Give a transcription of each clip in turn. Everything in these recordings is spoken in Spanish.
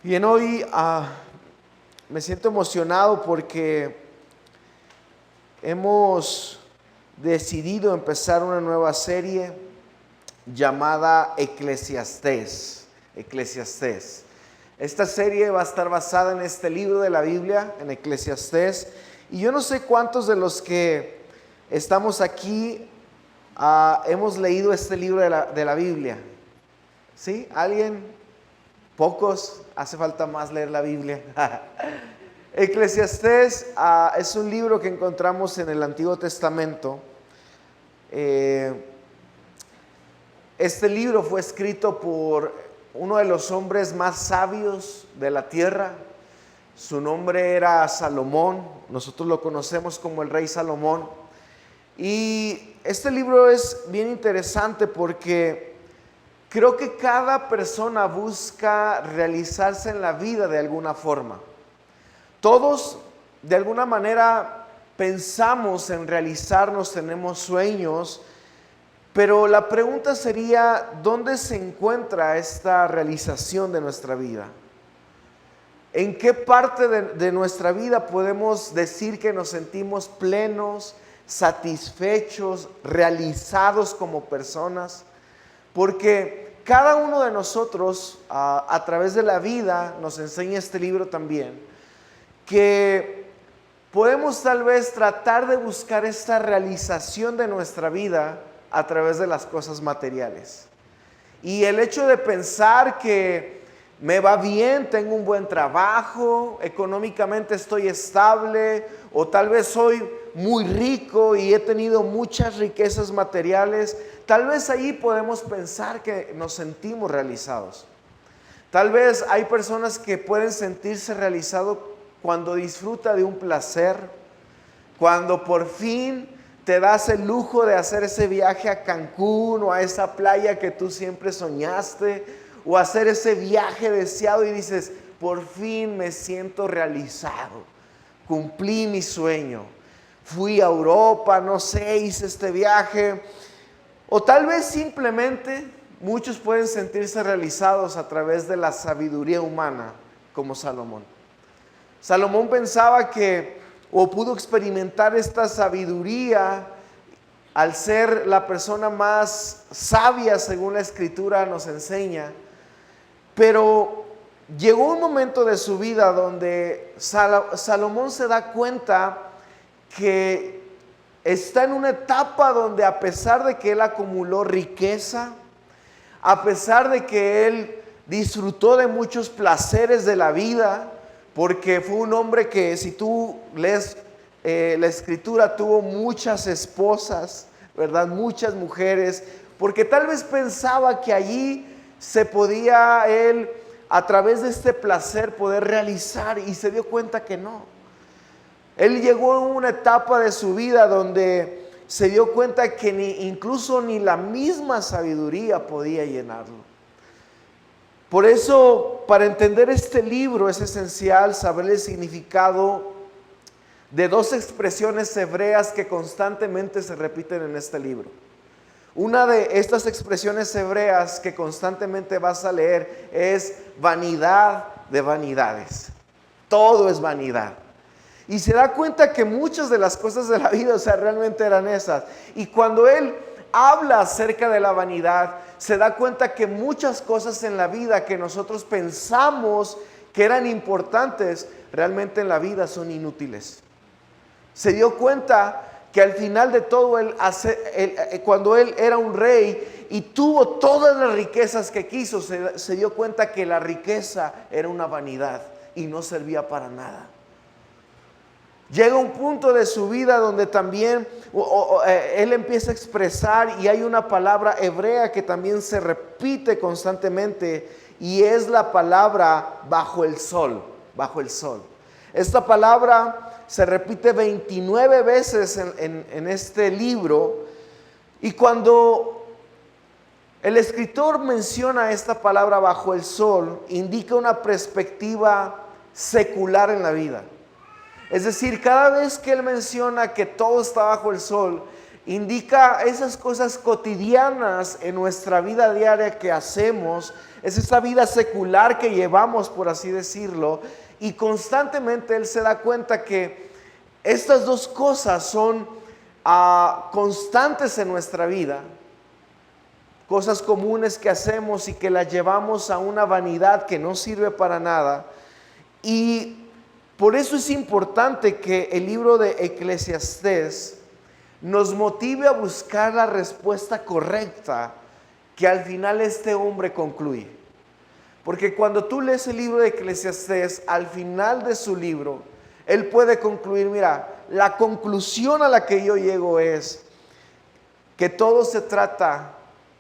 Bien, hoy me siento emocionado porque hemos decidido empezar una nueva serie llamada Eclesiastés. Eclesiastés. Esta serie va a estar basada en este libro de la Biblia, en Eclesiastés. Y yo no sé cuántos de los que estamos aquí hemos leído este libro de la Biblia. ¿Sí? ¿Alguien? Pocos, hace falta más leer la Biblia. Eclesiastés es un libro que encontramos en el Antiguo Testamento. Este libro fue escrito por uno de los hombres más sabios de la tierra. Su nombre era Salomón. Nosotros lo conocemos como el rey Salomón. Y este libro es bien interesante porque creo que cada persona busca realizarse en la vida de alguna forma. Todos de alguna manera pensamos en realizarnos, tenemos sueños, pero la pregunta sería, ¿dónde se encuentra esta realización de nuestra vida? ¿En qué parte de nuestra vida podemos decir que nos sentimos plenos, satisfechos, realizados como personas? Porque cada uno de nosotros, a través de la vida, nos enseña este libro también, que podemos tal vez tratar de buscar esta realización de nuestra vida a través de las cosas materiales. Y el hecho de pensar que me va bien, tengo un buen trabajo, económicamente estoy estable, o tal vez soy muy rico y he tenido muchas riquezas materiales, tal vez ahí podemos pensar que nos sentimos realizados. Tal vez hay personas que pueden sentirse realizados cuando disfruta de un placer, cuando por fin te das el lujo de hacer ese viaje a Cancún o a esa playa que tú siempre soñaste, o hacer ese viaje deseado y dices, por fin me siento realizado, cumplí mi sueño, fui a Europa, no sé, hice este viaje. O tal vez simplemente muchos pueden sentirse realizados a través de la sabiduría humana, como Salomón. Salomón pensaba o pudo experimentar esta sabiduría al ser la persona más sabia, según la Escritura nos enseña. Pero llegó un momento de su vida donde Salomón se da cuenta que está en una etapa donde, a pesar de que él acumuló riqueza, a pesar de que él disfrutó de muchos placeres de la vida, porque fue un hombre que, si tú lees la Escritura, tuvo muchas esposas, ¿verdad? Muchas mujeres, porque tal vez pensaba que allí se podía él, a través de este placer, poder realizar, y se dio cuenta que no. Él llegó a una etapa de su vida donde se dio cuenta que incluso ni la misma sabiduría podía llenarlo. Por eso, para entender este libro es esencial saber el significado de dos expresiones hebreas que constantemente se repiten en este libro. Una de estas expresiones hebreas que constantemente vas a leer es vanidad de vanidades. Todo es vanidad. Y se da cuenta que muchas de las cosas de la vida, realmente eran esas. Y cuando él habla acerca de la vanidad, se da cuenta que muchas cosas en la vida que nosotros pensamos que eran importantes, realmente en la vida son inútiles. Se dio cuenta que al final de todo, cuando él era un rey y tuvo todas las riquezas que quiso, se dio cuenta que la riqueza era una vanidad y no servía para nada. Llega un punto de su vida donde también él empieza a expresar, y hay una palabra hebrea que también se repite constantemente, y es la palabra bajo el sol, bajo el sol. Esta palabra se repite 29 veces en este libro, y cuando el escritor menciona esta palabra bajo el sol, indica una perspectiva secular en la vida. Es decir, cada vez que él menciona que todo está bajo el sol, indica esas cosas cotidianas en nuestra vida diaria que hacemos, es esa vida secular que llevamos, por así decirlo, y constantemente él se da cuenta que estas dos cosas son constantes en nuestra vida, cosas comunes que hacemos y que las llevamos a una vanidad que no sirve para nada. Y por eso es importante que el libro de Eclesiastés nos motive a buscar la respuesta correcta que al final este hombre concluye. Porque cuando tú lees el libro de Eclesiastés, al final de su libro, él puede concluir, mira, la conclusión a la que yo llego es que todo se trata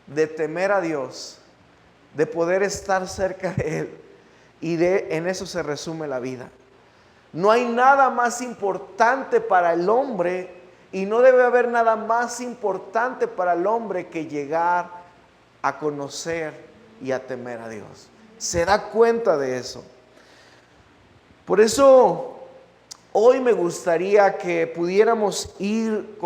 de temer a Dios, de poder estar cerca de Él, y en eso se resume la vida. No hay nada más importante para el hombre, y no debe haber nada más importante para el hombre que llegar a conocer y a temer a Dios. Se da cuenta de eso. Por eso hoy me gustaría que pudiéramos ir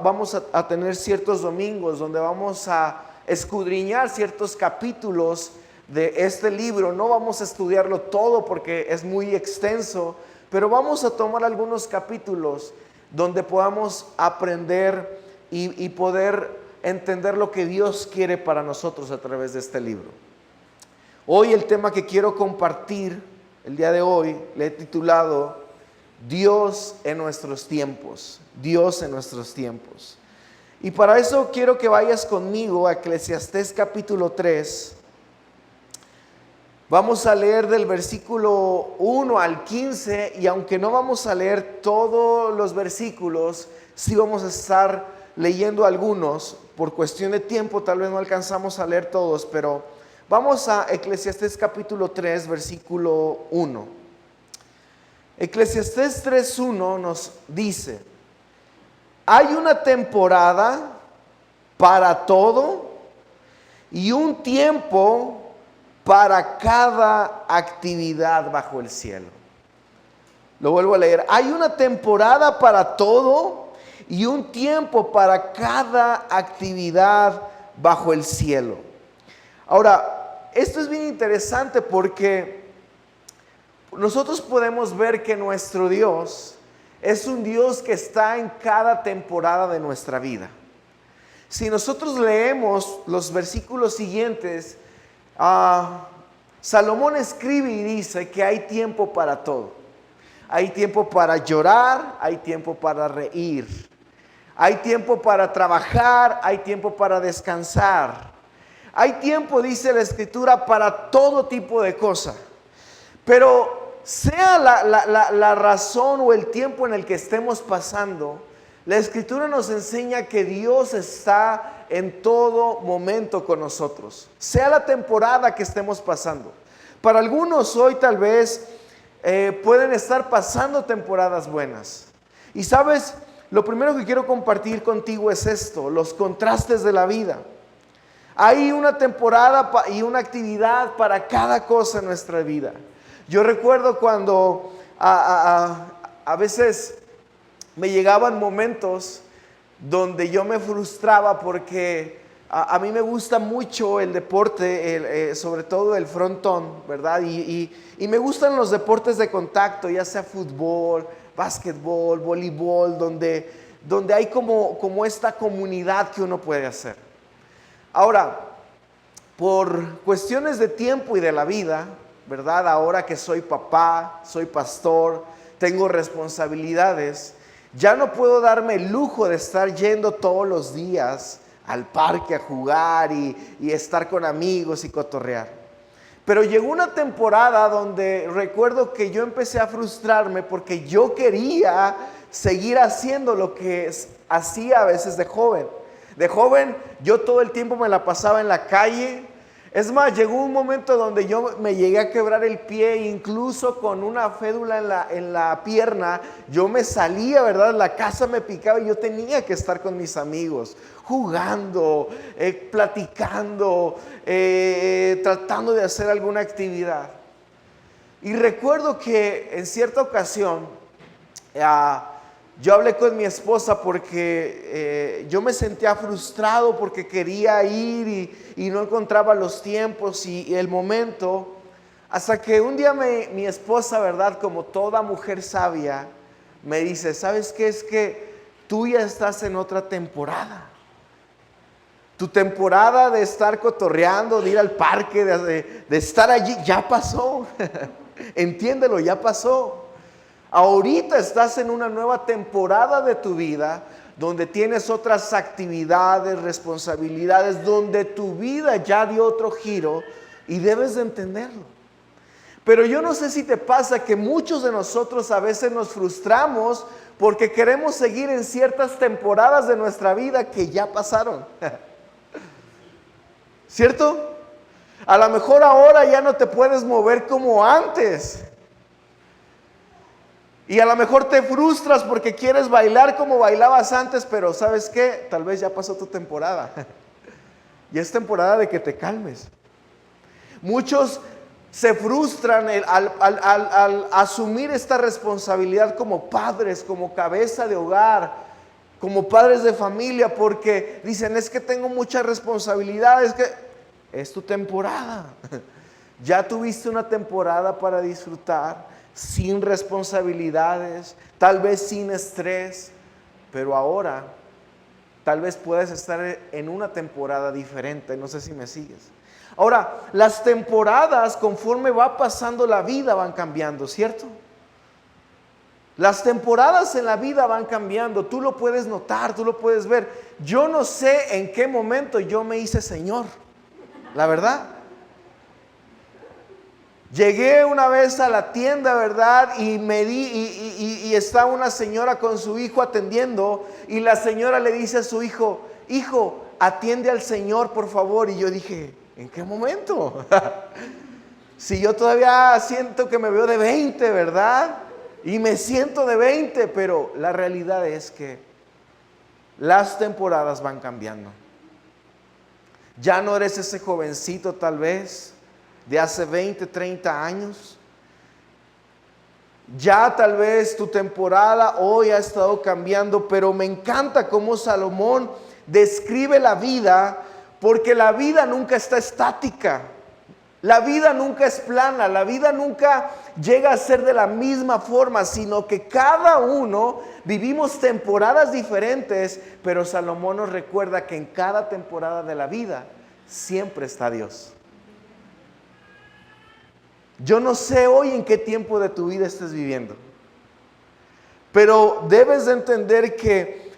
vamos a tener ciertos domingos donde vamos a escudriñar ciertos capítulos de este libro. No vamos a estudiarlo todo porque es muy extenso, pero vamos a tomar algunos capítulos donde podamos aprender y poder entender lo que Dios quiere para nosotros a través de este libro. Hoy el tema que quiero compartir el día de hoy le he titulado Dios en nuestros tiempos. Dios en nuestros tiempos. Y para eso quiero que vayas conmigo a Eclesiastés capítulo 3. Vamos a leer del versículo 1 al 15, y aunque no vamos a leer todos los versículos, sí vamos a estar leyendo algunos. Por cuestión de tiempo tal vez no alcanzamos a leer todos, pero vamos a Eclesiastés capítulo 3, versículo 1. Eclesiastés 3:1 nos dice: hay una temporada para todo y un tiempo para cada actividad bajo el cielo. Lo vuelvo a leer. Hay una temporada para todo y un tiempo para cada actividad bajo el cielo. Ahora, esto es bien interesante porque nosotros podemos ver que nuestro Dios es un Dios que está en cada temporada de nuestra vida. Si nosotros leemos los versículos siguientes, Salomón escribe y dice que hay tiempo para todo. Hay tiempo para llorar, hay tiempo para reír, hay tiempo para trabajar, hay tiempo para descansar. Hay tiempo, dice la Escritura, para todo tipo de cosas. Pero sea la razón o el tiempo en el que estemos pasando, la Escritura nos enseña que Dios está en todo momento con nosotros, sea la temporada que estemos pasando. Para algunos hoy tal vez pueden estar pasando temporadas buenas. Y sabes, lo primero que quiero compartir contigo es esto: los contrastes de la vida. Hay una temporada y una actividad para cada cosa en nuestra vida. Yo recuerdo cuando a veces me llegaban momentos donde yo me frustraba porque a mí me gusta mucho el deporte, sobre todo el frontón, ¿verdad? Y me gustan los deportes de contacto, ya sea fútbol, básquetbol, voleibol, donde hay como esta comunidad que uno puede hacer. Ahora, por cuestiones de tiempo y de la vida, ¿verdad? Ahora que soy papá, soy pastor, tengo responsabilidades, ya no puedo darme el lujo de estar yendo todos los días al parque a jugar y estar con amigos y cotorrear. Pero llegó una temporada donde recuerdo que yo empecé a frustrarme porque yo quería seguir haciendo lo que hacía a veces de joven. De joven yo todo el tiempo me la pasaba en la calle. Es más, llegó un momento donde yo me llegué a quebrar el pie, incluso con una fédula en la pierna. Yo me salía, ¿verdad? La casa me picaba y yo tenía que estar con mis amigos, jugando, platicando, tratando de hacer alguna actividad. Y recuerdo que en cierta ocasión Yo hablé con mi esposa porque yo me sentía frustrado porque quería ir y no encontraba los tiempos y el momento. Hasta que un día mi esposa, ¿verdad? Como toda mujer sabia, me dice, ¿sabes qué? Es que tú ya estás en otra temporada. Tu temporada de estar cotorreando, de ir al parque, de estar allí, ya pasó. Entiéndelo, ya pasó. Ahorita estás en una nueva temporada de tu vida, donde tienes otras actividades, responsabilidades, donde tu vida ya dio otro giro y debes de entenderlo. Pero yo no sé si te pasa que muchos de nosotros a veces nos frustramos porque queremos seguir en ciertas temporadas de nuestra vida que ya pasaron. ¿Cierto? A lo mejor ahora ya no te puedes mover como antes. Y a lo mejor te frustras porque quieres bailar como bailabas antes, pero ¿sabes qué? Tal vez ya pasó tu temporada. Y es temporada de que te calmes. Muchos se frustran al asumir esta responsabilidad como padres, como cabeza de hogar, como padres de familia, porque dicen, es que tengo muchas responsabilidades, que es tu temporada. Ya tuviste una temporada para disfrutar, sin responsabilidades, tal vez sin estrés, pero ahora tal vez puedes estar en una temporada diferente, no sé si me sigues. Ahora, las temporadas conforme va pasando la vida van cambiando, ¿cierto? Las temporadas en la vida van cambiando, tú lo puedes notar, tú lo puedes ver. Yo no sé en qué momento yo me hice Señor, la verdad. Llegué una vez a la tienda, ¿verdad? Y estaba una señora con su hijo atendiendo y la señora le dice a su hijo, hijo, atiende al Señor, por favor. Y yo dije, ¿en qué momento? Si yo todavía siento que me veo de 20, ¿verdad? Y me siento de 20, pero la realidad es que las temporadas van cambiando. Ya no eres ese jovencito tal vez de hace 20, 30 años. Ya tal vez tu temporada hoy ha estado cambiando, pero me encanta cómo Salomón describe la vida, porque la vida nunca está estática. La vida nunca es plana, la vida nunca llega a ser de la misma forma, sino que cada uno vivimos temporadas diferentes, pero Salomón nos recuerda que en cada temporada de la vida siempre está Dios. Yo no sé hoy en qué tiempo de tu vida estés viviendo, pero debes de entender que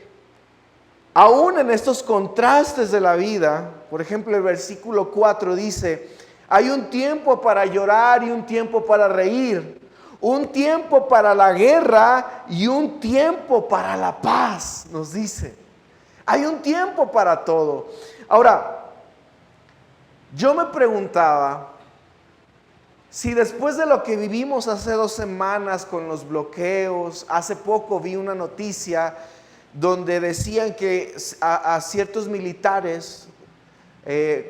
aún en estos contrastes de la vida, por ejemplo el versículo 4 dice, hay un tiempo para llorar y un tiempo para reír, un tiempo para la guerra y un tiempo para la paz, nos dice. Hay un tiempo para todo. Ahora, yo me preguntaba, si después de lo que vivimos hace 2 semanas con los bloqueos, hace poco vi una noticia donde decían que a ciertos militares,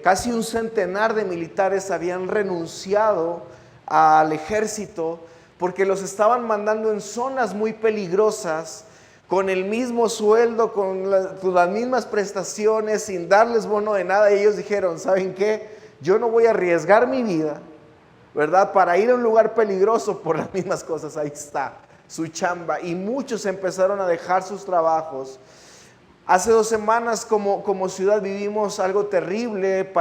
casi un centenar de militares habían renunciado al ejército porque los estaban mandando en zonas muy peligrosas, con el mismo sueldo, con las mismas prestaciones, sin darles bono de nada. Y ellos dijeron, ¿saben qué? Yo no voy a arriesgar mi vida, ¿verdad? Para ir a un lugar peligroso por las mismas cosas. Ahí está su chamba. Y muchos empezaron a dejar sus trabajos. Hace 2 semanas como ciudad vivimos algo terrible,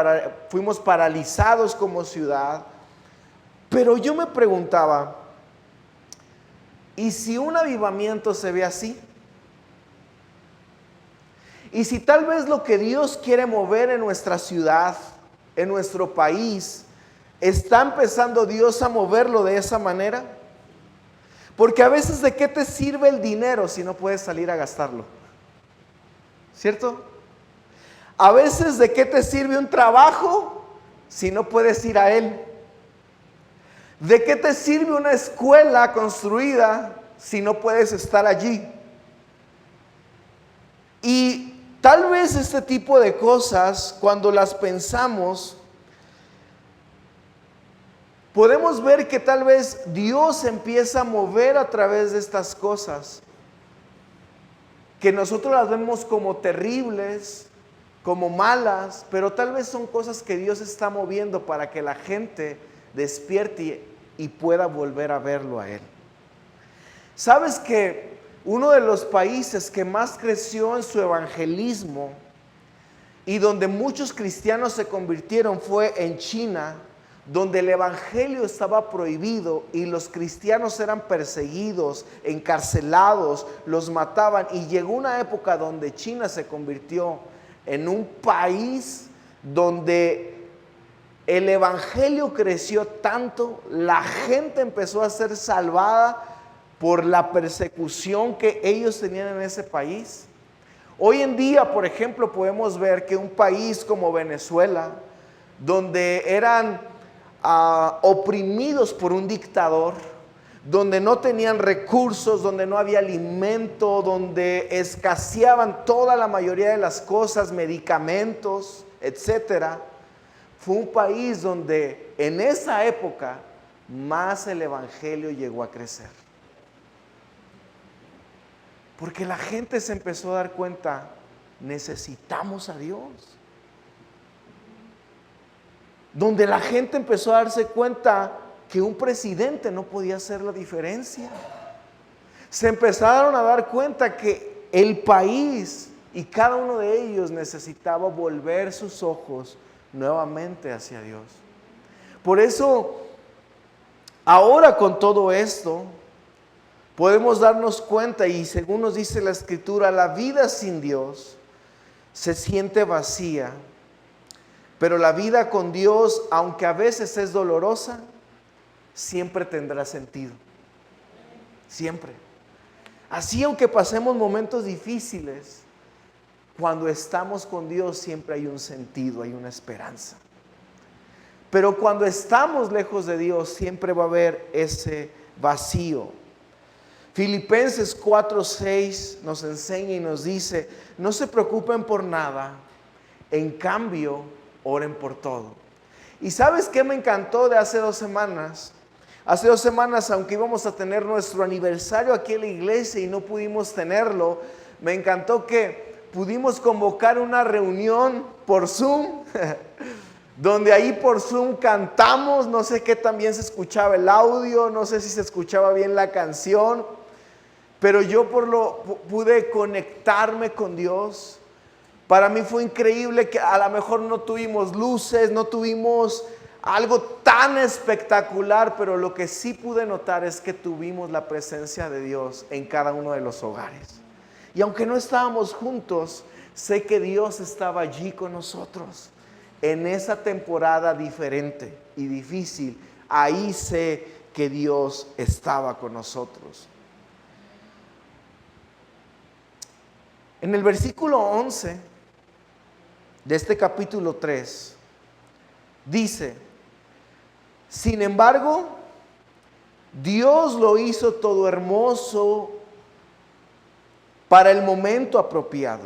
fuimos paralizados como ciudad. Pero yo me preguntaba, ¿y si un avivamiento se ve así? ¿Y si tal vez lo que Dios quiere mover en nuestra ciudad, en nuestro país, está empezando Dios a moverlo de esa manera? Porque a veces, ¿de qué te sirve el dinero si no puedes salir a gastarlo? ¿Cierto? A veces, ¿de qué te sirve un trabajo si no puedes ir a él? ¿De qué te sirve una escuela construida si no puedes estar allí? Y tal vez este tipo de cosas, cuando las pensamos, podemos ver que tal vez Dios empieza a mover a través de estas cosas. que nosotros las vemos como terribles, como malas, pero tal vez son cosas que Dios está moviendo para que la gente despierte y pueda volver a verlo a Él. ¿Sabes que uno de los países que más creció en su evangelismo y donde muchos cristianos se convirtieron fue en China, donde el evangelio estaba prohibido y los cristianos eran perseguidos, encarcelados, los mataban, y llegó una época donde China se convirtió en un país donde el evangelio creció tanto, la gente empezó a ser salvada por la persecución que ellos tenían en ese país. Hoy en día, por ejemplo, podemos ver que un país como Venezuela, donde eran oprimidos por un dictador, donde no tenían recursos, donde no había alimento, donde escaseaban toda la mayoría de las cosas, medicamentos, etcétera, fue un país donde en esa época más el evangelio llegó a crecer. Porque la gente se empezó a dar cuenta, necesitamos a Dios. Donde la gente empezó a darse cuenta que un presidente no podía hacer la diferencia. Se empezaron a dar cuenta que el país y cada uno de ellos necesitaba volver sus ojos nuevamente hacia Dios. Por eso, ahora con todo esto, podemos darnos cuenta, y según nos dice la Escritura, la vida sin Dios se siente vacía, pero la vida con Dios, aunque a veces es dolorosa, siempre tendrá sentido. Siempre. Así, aunque pasemos momentos difíciles, cuando estamos con Dios siempre hay un sentido, hay una esperanza. Pero cuando estamos lejos de Dios siempre va a haber ese vacío. Filipenses 4:6 nos enseña y nos dice: no se preocupen por nada, en cambio oren por todo. ¿Y sabes qué me encantó de hace 2 semanas? Hace 2 semanas, aunque íbamos a tener nuestro aniversario aquí en la iglesia y no pudimos tenerlo, me encantó que pudimos convocar una reunión por Zoom, donde ahí por Zoom cantamos. No sé qué tan bien se escuchaba el audio, no sé si se escuchaba bien la canción, pero yo pude conectarme con Dios. Para mí fue increíble que a lo mejor no tuvimos luces, no tuvimos algo tan espectacular, pero lo que sí pude notar es que tuvimos la presencia de Dios en cada uno de los hogares. Y aunque no estábamos juntos, sé que Dios estaba allí con nosotros. En esa temporada diferente y difícil, ahí sé que Dios estaba con nosotros. En el versículo 11 de este capítulo 3, dice: sin embargo, Dios lo hizo todo hermoso para el momento apropiado.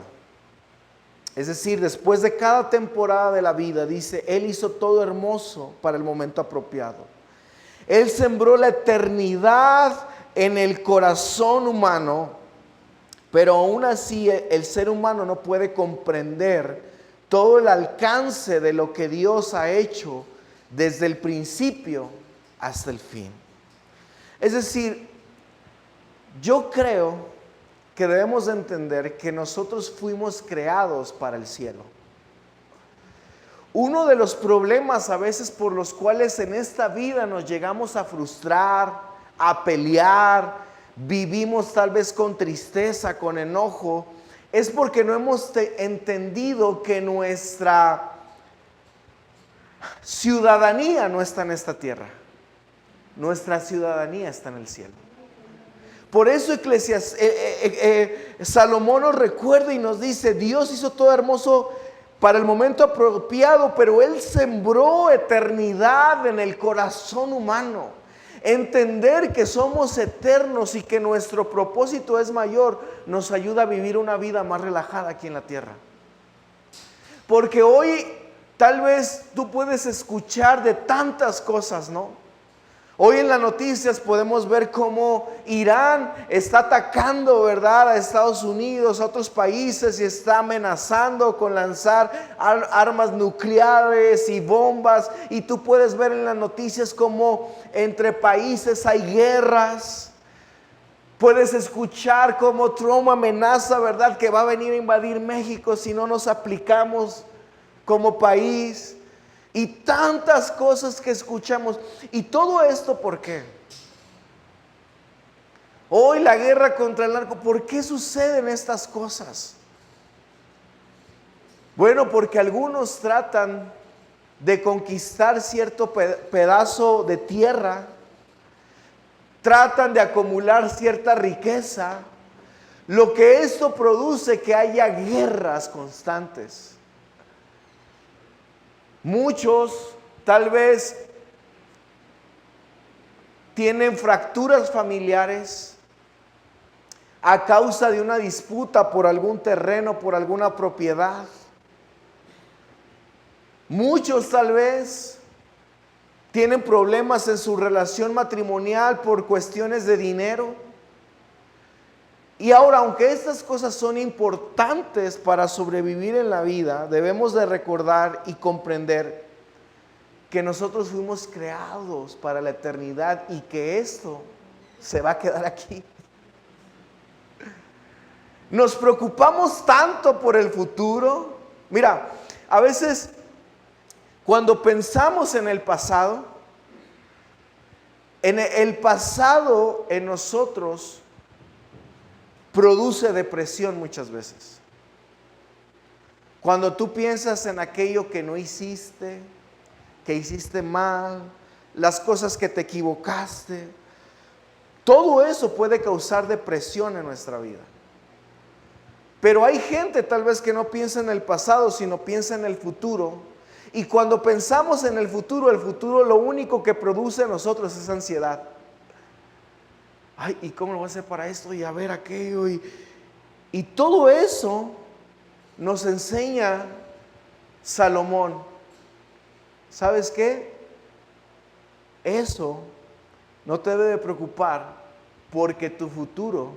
Es decir, después de cada temporada de la vida, dice, Él hizo todo hermoso para el momento apropiado. Él sembró la eternidad en el corazón humano, pero aún así el ser humano no puede comprender todo el alcance de lo que Dios ha hecho desde el principio hasta el fin. Es decir, yo creo que debemos de entender que nosotros fuimos creados para el cielo. Uno de los problemas a veces por los cuales en esta vida nos llegamos a frustrar, a pelear, vivimos tal vez con tristeza, con enojo, es porque no hemos entendido que nuestra ciudadanía no está en esta tierra. Nuestra ciudadanía está en el cielo. Por eso Salomón nos recuerda y nos dice: Dios hizo todo hermoso para el momento apropiado, pero Él sembró eternidad en el corazón humano. Entender que somos eternos y que nuestro propósito es mayor nos ayuda a vivir una vida más relajada aquí en la tierra. Porque hoy tal vez tú puedes escuchar de tantas cosas, ¿no? Hoy en las noticias podemos ver cómo Irán está atacando, ¿verdad?, a Estados Unidos, a otros países, y está amenazando con lanzar armas nucleares y bombas. Y tú puedes ver en las noticias cómo entre países hay guerras. Puedes escuchar cómo Trump amenaza, ¿verdad?, que va a venir a invadir México si no nos aplicamos como país. Y tantas cosas que escuchamos. Y todo esto, ¿por qué? Hoy la guerra contra el narco, ¿por qué suceden estas cosas? Bueno, porque algunos tratan de conquistar cierto pedazo de tierra, tratan de acumular cierta riqueza, lo que esto produce que haya guerras constantes. Muchos tal vez tienen fracturas familiares a causa de una disputa por algún terreno, por alguna propiedad. Muchos tal vez tienen problemas en su relación matrimonial por cuestiones de dinero. Y ahora, aunque estas cosas son importantes para sobrevivir en la vida, debemos de recordar y comprender que nosotros fuimos creados para la eternidad y que esto se va a quedar aquí. Nos preocupamos tanto por el futuro. Mira, a veces cuando pensamos en el pasado en nosotros produce depresión muchas veces. Cuando tú piensas en aquello que no hiciste, que hiciste mal, las cosas que te equivocaste, todo eso puede causar depresión en nuestra vida. Pero hay gente tal vez que no piensa en el pasado, sino piensa en el futuro. Y cuando pensamos en el futuro lo único que produce en nosotros es ansiedad. Ay, ¿y cómo lo voy a hacer para esto? Y a ver aquello. Y todo eso nos enseña Salomón. ¿Sabes qué? Eso no te debe preocupar porque tu futuro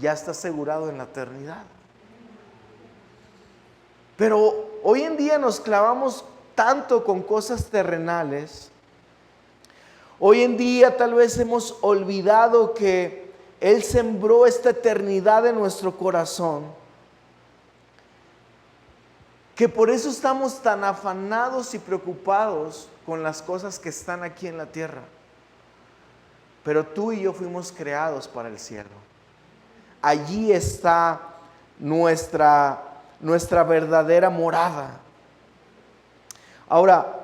ya está asegurado en la eternidad. Pero hoy en día nos clavamos tanto con cosas terrenales. Hoy en día tal vez hemos olvidado que Él sembró esta eternidad en nuestro corazón, que por eso estamos tan afanados y preocupados con las cosas que están aquí en la tierra. Pero tú y yo fuimos creados para el cielo. Allí está nuestra verdadera morada. Ahora,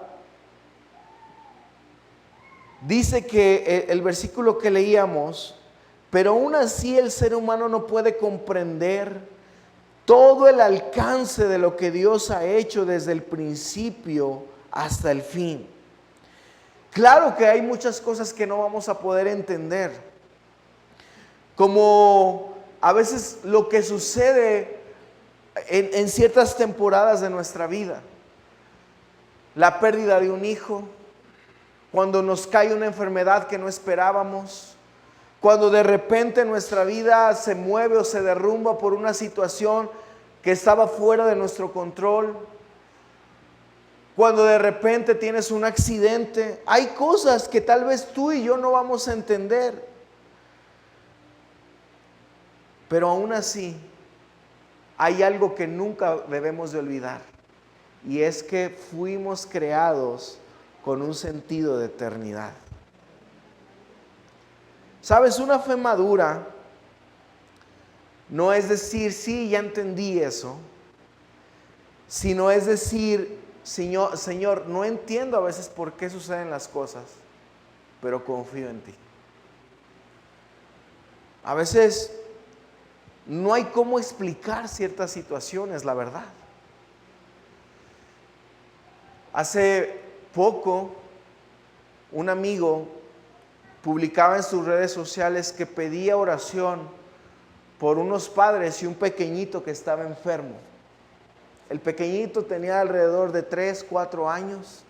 dice que el versículo que leíamos, pero aún así el ser humano no puede comprender todo el alcance de lo que Dios ha hecho desde el principio hasta el fin. Claro que hay muchas cosas que no vamos a poder entender, como a veces lo que sucede en ciertas temporadas de nuestra vida. La pérdida de un hijo, cuando nos cae una enfermedad que no esperábamos, cuando de repente nuestra vida se mueve o se derrumba por una situación que estaba fuera de nuestro control, cuando de repente tienes un accidente. Hay cosas que tal vez tú y yo no vamos a entender, pero aún así hay algo que nunca debemos de olvidar, y es que fuimos creados con un sentido de eternidad. ¿Sabes? Una fe madura no es decir, sí, ya entendí eso, sino es decir, Señor, no entiendo a veces por qué suceden las cosas, pero confío en ti. A veces no hay cómo explicar ciertas situaciones, la verdad. Hace poco, un amigo publicaba en sus redes sociales que pedía oración por unos padres y un pequeñito que estaba enfermo. El pequeñito tenía alrededor de 3, 4 años.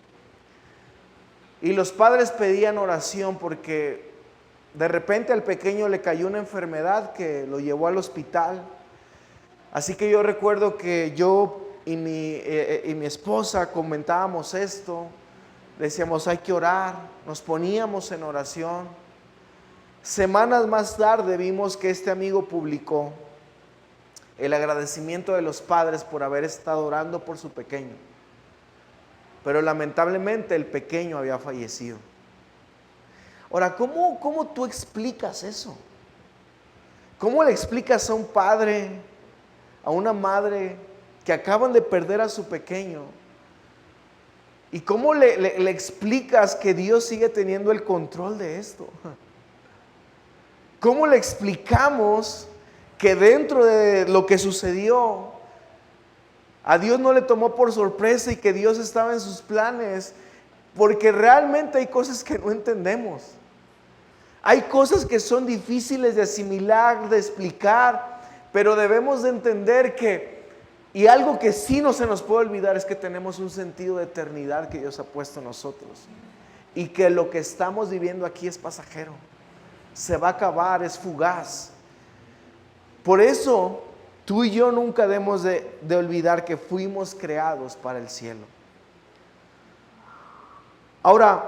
Y los padres pedían oración porque de repente al pequeño le cayó una enfermedad que lo llevó al hospital. Así que yo recuerdo que yo y mi esposa comentábamos esto, decíamos hay que orar, nos poníamos en oración. Semanas más tarde vimos que este amigo publicó el agradecimiento de los padres por haber estado orando por su pequeño. Pero lamentablemente el pequeño había fallecido. Ahora, ¿cómo tú explicas eso? ¿Cómo le explicas a un padre, a una madre que acaban de perder a su pequeño? ¿Y cómo le explicas que Dios sigue teniendo el control de esto? ¿Cómo le explicamos que dentro de lo que sucedió, a Dios no le tomó por sorpresa y que Dios estaba en sus planes? Porque realmente hay cosas que no entendemos. Hay cosas que son difíciles de asimilar, de explicar, pero debemos de entender que, y algo que sí no se nos puede olvidar, es que tenemos un sentido de eternidad que Dios ha puesto en nosotros. Y que lo que estamos viviendo aquí es pasajero. Se va a acabar, es fugaz. Por eso, tú y yo nunca debemos de olvidar que fuimos creados para el cielo. Ahora,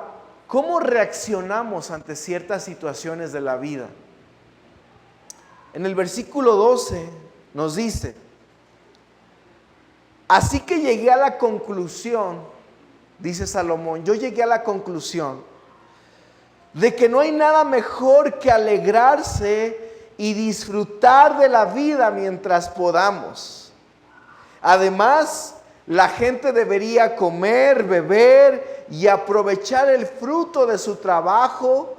¿cómo reaccionamos ante ciertas situaciones de la vida? En el versículo 12 nos dice: así que llegué a la conclusión, dice Salomón, yo llegué a la conclusión de que no hay nada mejor que alegrarse y disfrutar de la vida mientras podamos. Además, la gente debería comer, beber y aprovechar el fruto de su trabajo,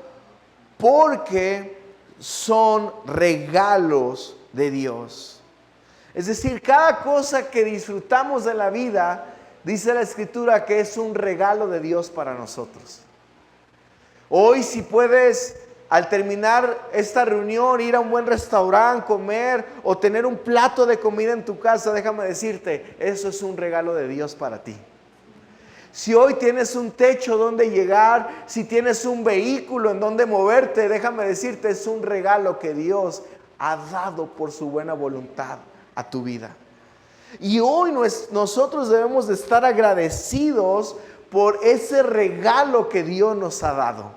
porque son regalos de Dios. Es decir, cada cosa que disfrutamos de la vida, dice la Escritura, que es un regalo de Dios para nosotros. Hoy, si puedes, al terminar esta reunión, ir a un buen restaurante, comer o tener un plato de comida en tu casa, déjame decirte, eso es un regalo de Dios para ti. Si hoy tienes un techo donde llegar, si tienes un vehículo en donde moverte, déjame decirte, es un regalo que Dios ha dado por su buena voluntad a tu vida. Y hoy nosotros debemos de estar agradecidos por ese regalo que Dios nos ha dado.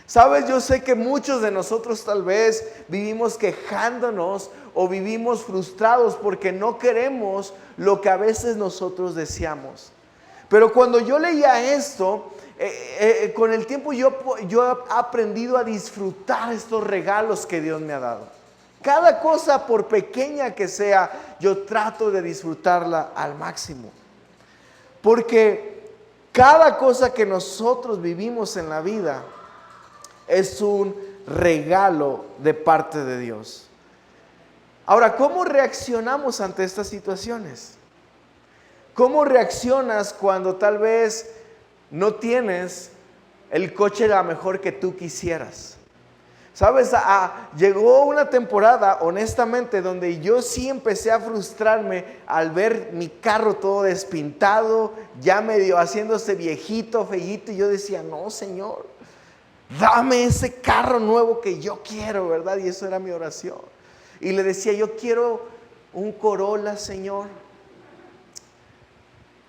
Sabes, yo sé que muchos de nosotros tal vez vivimos quejándonos o vivimos frustrados porque no queremos lo que a veces nosotros deseamos. Pero cuando yo leía esto, con el tiempo yo he aprendido a disfrutar estos regalos que Dios me ha dado. Cada cosa, por pequeña que sea, yo trato de disfrutarla al máximo. Porque cada cosa que nosotros vivimos en la vida es un regalo de parte de Dios. Ahora, ¿cómo reaccionamos ante estas situaciones? ¿Cómo reaccionas cuando tal vez no tienes el coche la mejor que tú quisieras? Sabes, llegó una temporada, honestamente, donde yo sí empecé a frustrarme al ver mi carro todo despintado, ya medio haciéndose viejito, feíto, y yo decía, no, Señor, dame ese carro nuevo que yo quiero, ¿verdad? Y eso era mi oración. Y le decía, yo quiero un Corolla, Señor.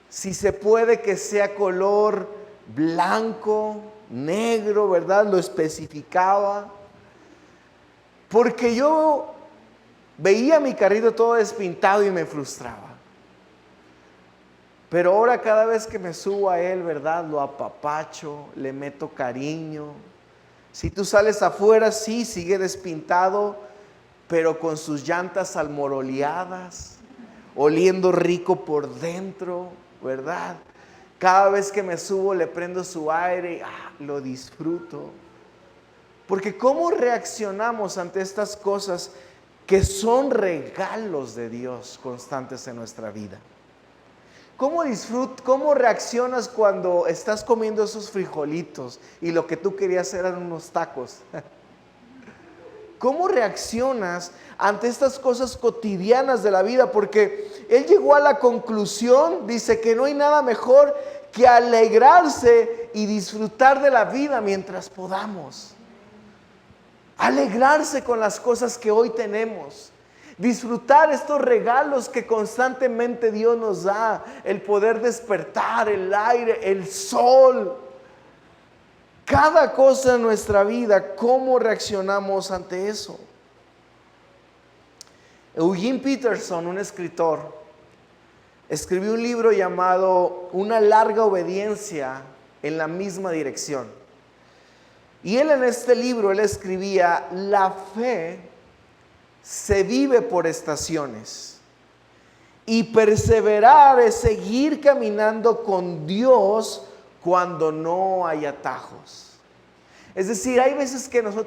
Si se puede que sea color blanco, negro, ¿verdad? Lo especificaba. Porque yo veía mi carrito todo despintado y me frustraba. Pero ahora cada vez que me subo a él, ¿verdad? Lo apapacho, le meto cariño. Si tú sales afuera, sí, sigue despintado, pero con sus llantas almoroleadas, oliendo rico por dentro, ¿verdad? Cada vez que me subo le prendo su aire y lo disfruto. Porque ¿cómo reaccionamos ante estas cosas que son regalos de Dios constantes en nuestra vida? ¿Cómo reaccionas cuando estás comiendo esos frijolitos y lo que tú querías eran unos tacos? ¿Cómo reaccionas ante estas cosas cotidianas de la vida? Porque él llegó a la conclusión, dice que no hay nada mejor que alegrarse y disfrutar de la vida mientras podamos. Alegrarse con las cosas que hoy tenemos. Disfrutar estos regalos que constantemente Dios nos da. El poder despertar, el aire, el sol. Cada cosa en nuestra vida, ¿cómo reaccionamos ante eso? Eugene Peterson, un escritor, escribió un libro llamado Una larga obediencia en la misma dirección. Y él en este libro, él escribía: la fe se vive por estaciones. Y perseverar es seguir caminando con Dios cuando no hay atajos. Es decir, hay veces que nosotros